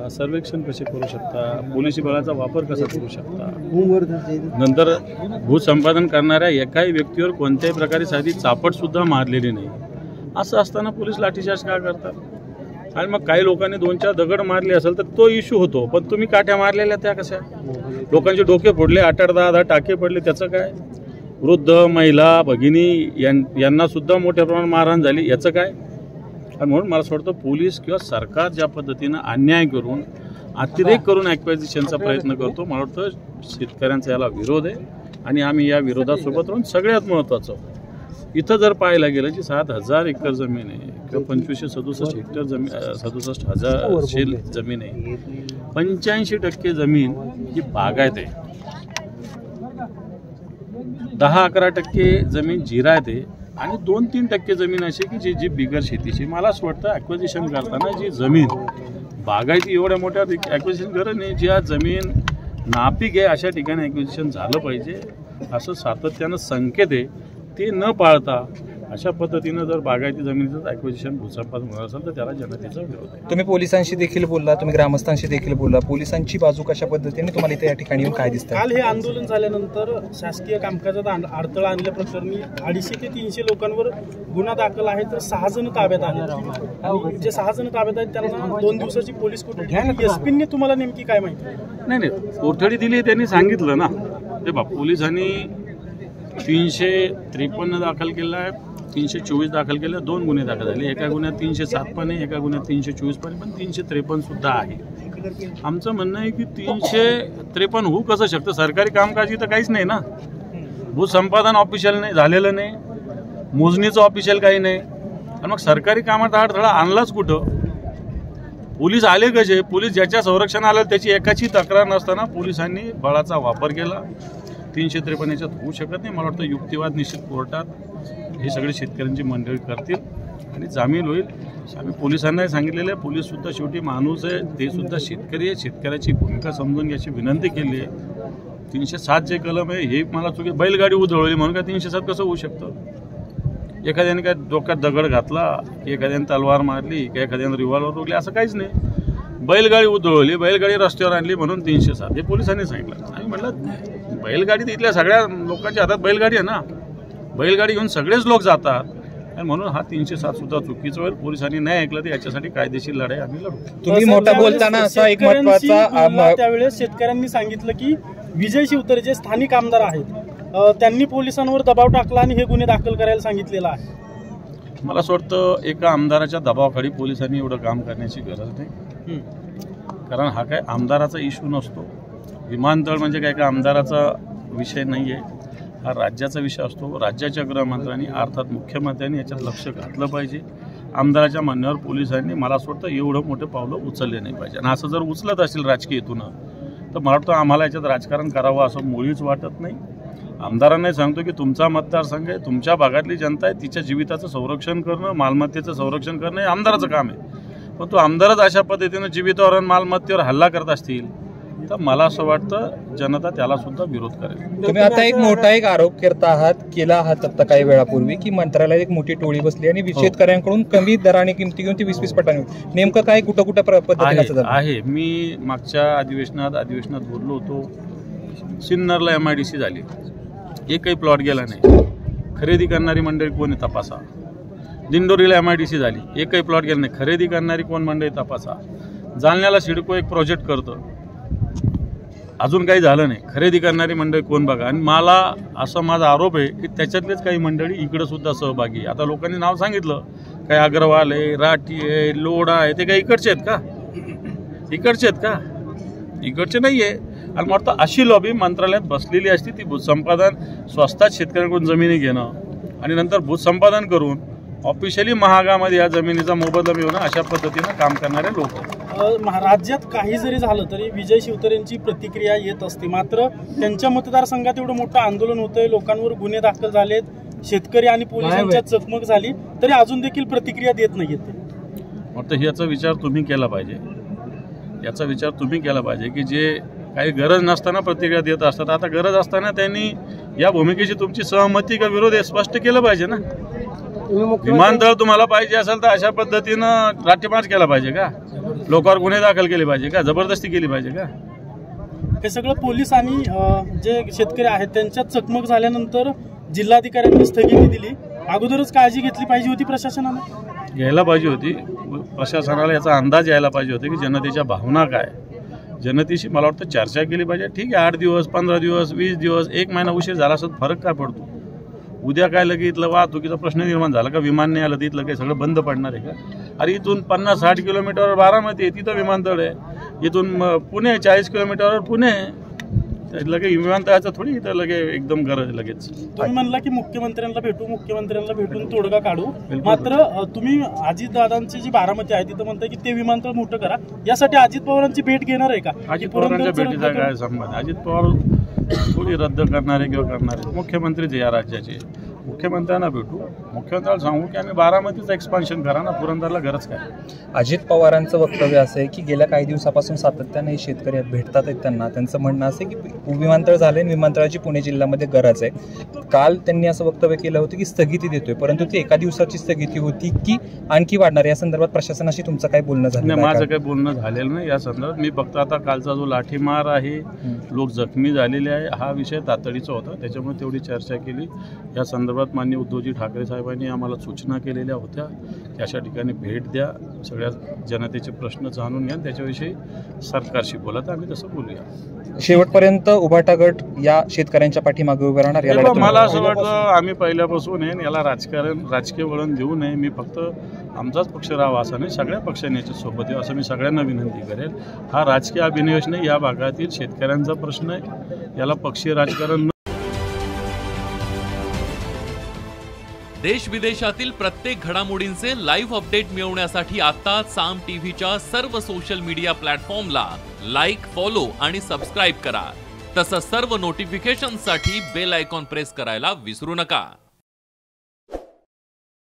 सर्वेक्षण कसे करू शकता, पोलिसी बळाचा वापर कसा करू शकता, नंतर भूसंपादन करणाऱ्या एकाही व्यक्तीवर कोणत्याही प्रकारे साधी चापट सुद्धा मारलेली नाही. असं असताना पोलीस लाठीचार्ज का करतात? आणि मग काही लोकांनी 2-4 दगड मारले असेल तर तो इश्यू होतो, पण तुम्ही काठ्या मारलेल्या त्या कशा? लोकांचे डोके फोडले, 8-10 टाके पडले, त्याचं काय? वृद्ध, महिला, भगिनी यांना सुद्धा मोठ्या प्रमाणात मारहाण झाली, याचं काय? आणि म्हणून मला असं वाटतं पोलीस किंवा सरकार ज्या पद्धतीनं अन्याय करून अतिरेक करून ॲक्वायझिशनचा प्रयत्न करतो, मला वाटतं शेतकऱ्यांचा याला विरोध आहे आणि आम्ही या विरोधासोबत राहून सगळ्यात महत्त्वाचं इथं जर पाहायला गेलं की 7,000 एकर जमीन आहे किंवा 2567 हेक्टर जमीन, 67,000 जमीन आहे, 85% जमीन ही बागायत आहे, 10-11% जमीन जिरायत आहे आणि 2-3% जमीन अशी की जी बिगर शेतीची. मला असं वाटतं ॲक्विजिशन करताना जी जमीन बागायती एवढ्या मोठ्या ॲक्विजिशन गरज नाही, ज्या जमीन नापीक आहे अशा ठिकाणी ॲक्विजिशन झालं पाहिजे असं सातत्यानं संकेत आहे. ते न पाळता अशा पद्धतीनं जर बागायती जमिनीचं ॲक्विजिशन भूसंपादन होणार असेल तर त्याला जनतेचा विरोध आहे. तुम्ही पोलिसांशी देखील बोलला, तुम्ही ग्रामस्थांशी देखील बोलला, पोलिसांची बाजू कशा पद्धतीने तुम्हाला इथे या ठिकाणी येऊन काय दिसतं? काल हे आंदोलन झाल्यानंतर शासकीय कामकाजात अडथळा आणल्याप्रकरणी 250 ते 300 लोकांवर गुन्हा दाखल आहे, तर 6 जण ताब्यात आहेत आणि जे 6 जण ताब्यात आहेत त्यांना 2 दिवसाची पोलीस कोठडी. एसपींनी तुम्हाला नेमकी काय माहिती? नाही, कोठडी दिली त्यांनी सांगितलं ना. ते पोलिसांनी 353 दाखल केला आहे, 324 दाखल केले, 2 गुन्हे दाखल झाले. एका गुन्ह्यात 307 पण आहे, एका गुन्ह्यात 324 पण, 353 सुद्धा आहे. आमचं म्हणणं आहे की 353 होऊ कसं शकतं? सरकारी कामकाजी तर काहीच नाही ना. भूसंपादन ऑफिशियल नाही झालेलं नाही, मोजणीचं ऑफिशियल काही नाही, आणि मग सरकारी कामात अडथळा आणलाच कुठं? पोलीस आले कसे? पोलीस ज्याच्या संरक्षण आलं त्याची एकाची तक्रार नसताना पोलिसांनी बळाचा वापर केला. 353 याच्यात होऊ शकत नाही. मला वाटतं युक्तिवाद निश्चित कोर्टात हे सगळे शेतकऱ्यांची मंडळी करतील आणि जामीन होईल. आम्ही पोलिसांनाही सांगितलेलं आहे, पोलीससुद्धा शेवटी माणूस आहे, ते सुद्धा शेतकरी आहे, शेतकऱ्याची भूमिका समजून घ्यायची विनंती केली आहे. 307 जे कलम आहे हे मला चुकी, बैलगाडी उधळली म्हणून काय 307 कसं होऊ शकतं? एखाद्याने काय डोक्यात दगड घातला, एखाद्याने तलवार मारली, की एखाद्याने रिव्हॉल्वर रोखली, असं काहीच नाही. बैलगाडी उधळली, बैलगाडी रस्त्यावर आणली म्हणून 307 हे पोलिसांनी सांगितलं. आम्ही म्हटलं बैलगाडी इथल्या सगळ्या लोकांच्या हातात बैलगाडी आहे ना, बैलगाडी घेऊन सगळेच लोक जातात आणि म्हणून हा 307 सुद्धा चुकीचं होईल. पोलिसांनी नाही ऐकलं तर याच्यासाठी कायदेशीर लढाई आम्ही लढू. तुम्ही मोठा बोलताना असा एक महत्त्वाचा, त्यावेळेस शेतकऱ्यांनी सांगितलं की विजय शिवतरे जे स्थानिक आमदार आहेत त्यांनी पोलिसांवर दबाव टाकला आणि हे गुन्हे दाखल करायला सांगितलेला आहे. मला असं वाटतं एका आमदाराच्या दबावाखाली पोलिसांनी एवढं काम करण्याची गरज नाही, कारण हा काय आमदाराचा इश्यू नसतो. विमानतळ म्हणजे काय का आमदाराचा विषय नाही आहे, हा राज्याचा विषय असतो. राज्याच्या गृहमंत्र्यांनी अर्थात मुख्यमंत्र्यांनी याच्यात लक्ष घातलं पाहिजे. आमदाराच्या म्हणण्यावर पोलिसांनी मला असं वाटतं एवढं मोठे पावलं उचलले नाही पाहिजे. आणि असं जर उचलत असेल राजकीयतून तर मला वाटतं आम्हाला याच्यात राजकारण करावं असं मुळीच वाटत नाही. आमदारांनाही सांगतो की तुमचा मतदारसंघ आहे, तुमच्या भागातली जनता आहे, तिच्या जीविताचं संरक्षण करणं, मालमत्तेचं संरक्षण करणं हे आमदाराचं काम आहे. पण तो आमदारच अशा पद्धतीनं जीवितावर आणि मालमत्तेवर हल्ला करत असतील तर मला असं वाटतं जनता त्याला सुद्धा विरोध करेल. तुम्ही आता एक मोठा आरोप करता आहात, केला आहात आता काही वेळापूर्वी, की मंत्रालयात एक मोठी टोळी बसली आणि शेतकऱ्यांकडून कमी दराने किमती घेऊन ती 20-20 पटांनी. नेमकं काय कुठं पद्धतीने आहे? मी मागच्या अधिवेशनात बोललो होतो. सिन्नरला MIDC झाली, एकही प्लॉट गेला नाही. खरेदी करणारी मंडळी कोण आहे तपासा. दिंडोरीला MIDC झाली, एकही प्लॉट गेला नाही. खरेदी करणारी कोण मंडळी तपासा. जालन्याला सिडको एक प्रोजेक्ट करतं, अजून काही झालं नाही. खरेदी करणारी मंडळी कोण बघा. आणि मला असं माझा आरोप आहे की त्याच्यातलेच काही मंडळी इकडं सुद्धा सहभागी. आता लोकांनी नाव सांगितलं, काही अग्रवाल आहे, राठी आहे, लोढा आहे, ते काही इकडचे आहेत का? इकडचे नाही आहे. आणि मला वाटतं अशी लॉबी मंत्रालयात बसलेली असती, ती भूसंपादन स्वस्तात शेतकऱ्यांकडून जमिनी घेणं आणि नंतर भूसंपादन करून ऑफिशियली महागामध्ये या जमिनीचा मोबदला मिळवणं, अशा पद्धतीनं काम करणारे लोक. राज्यात काही जरी झालं तरी विजय शिवतरेंची प्रतिक्रिया येत असते, मात्र त्यांच्या मतदारसंघात एवढं मोठं आंदोलन होतंय, लोकांवर गुन्हे दाखल झालेत, शेतकरी आणि पोलिसांच्यात चकमक झाली, तरी अजून देखील प्रतिक्रिया देत नाहीत. वाटतं याचा विचार तुम्ही केला पाहिजे, की जे काही गरज नसताना प्रतिक्रिया देत असतात, आता गरज असताना त्यांनी या भूमिकेची तुमची सहमती का विरोध हे स्पष्ट केलं पाहिजे ना. विमानतळ तुम्हाला पाहिजे असेल तर अशा पद्धतीनं लाठीमार्च केला पाहिजे का? लोकांवर गुन्हे दाखल केले पाहिजे का, जबरदस्ती केली पाहिजे का? हे सगळं पोलीस आणि जे शेतकरी आहेत त्यांच्यात चकमक झाल्यानंतर जिल्हाधिकाऱ्यांनी स्थगिती दिली. अगोदरच काळजी घेतली पाहिजे होती प्रशासनाने. घ्यायला पाहिजे होती. प्रशासनाला याचा अंदाज यायला पाहिजे होता की जनतेच्या भावना काय, जनतेशी मला वाटतं चर्चा केली पाहिजे. ठीक आहे, 8 दिवस 15 दिवस 20 दिवस 1 महिना उशीर झाला असं फरक काय पडतो? उद्या काय लगे इथलं वाहतुकीचा प्रश्न निर्माण झाला का, विमान नाही आलं तर इथलं काही सगळं बंद पडणार आहे का? अरे इथून 50-60 किलोमीटरवर बारामती आहे, तिथं विमानतळ आहे. इथून पुणे 40 किलोमीटरवर पुणे आहे. लगे विमानतळाचं थोडी इथं लगे एकदम गरज लगेच. तुम्ही म्हणला की मुख्यमंत्र्यांना भेटून तोडगा काढू, मात्र तुम्ही अजितदादांची जी बारामती आहे तिथं म्हणताय की ते विमानतळ मोठं करा, यासाठी अजित पवारांची भेट घेणार आहे का? अजित पवारांच्या भेटीचा काय संबंध? अजित पवार थोडी रद्द करणारे किंवा करणारे मुख्यमंत्रीच या राज्याचे. मुख्यमंत्र्यांना भेटू, मुख्यमंत्र्याला सांगू की आम्ही बारामतीचं एक्सपान्शन करा ना, पुरंदरला गरज काय? अजित पवारांचं वक्तव्य असं आहे की गेल्या काही दिवसापासून सातत्याने शेतकरी भेटतात आहेत त्यांना. त्यांचं म्हणणं असं आहे की विमानतळ झाले, विमानतळाची पुणे जिल्ह्यामध्ये गरज आहे. काल त्यांनी असं वक्तव्य केलं होतं की स्थगिती देतोय, परंतु ती एका दिवसाची स्थगिती होती की आणखी वाढणार? या संदर्भात प्रशासनाशी तुमचं काय बोलणं झालं? नाही, माझं काही बोलणं झालेलं नाही या संदर्भात. मी फक्त आता कालचा जो लाठीमार आहे, लोक जखमी झालेले आहे, हा विषय तातडीचा होता, त्याच्यामुळे तेवढी चर्चा केली. या संदर्भात माननीय उद्धवजी ठाकरे साहेबांनी आम्हाला सूचना केलेल्या होत्या की अशा ठिकाणी भेट द्या, सगळ्या जनतेचे प्रश्न जाणून घ्या, त्याच्याविषयी सरकारशी बोला. तर आम्ही तसं बोलूया. शेवटपर्यंत उभाटा गट या शेतकऱ्यांच्या पाठीमागे उभे राहणार? याला मला असं वाटतं आम्ही पहिल्यापासून आहे, याला राजकीय वळण देऊ नये. मी फक्त आमचाच पक्ष राहावा असं नाही, सगळ्या पक्षांनी याच्या सोबत आहे असं मी सगळ्यांना विनंती करेल. हा राजकीय अभिनिवेश नाही, या भागातील शेतकऱ्यांचा प्रश्न आहे, याला पक्षीय राजकारण. देश विदेशातील प्रत्येक घडामोडींचे लाईव्ह अपडेट मिळवण्यासाठी आता साम टीव्हीच्या सर्व सोशल मीडिया प्लॅटफॉर्मला लाईक, फॉलो आणि सबस्क्राईब करा. तसंच सर्व नोटिफिकेशनसाठी बेल आयकॉन प्रेस करायला विसरू नका.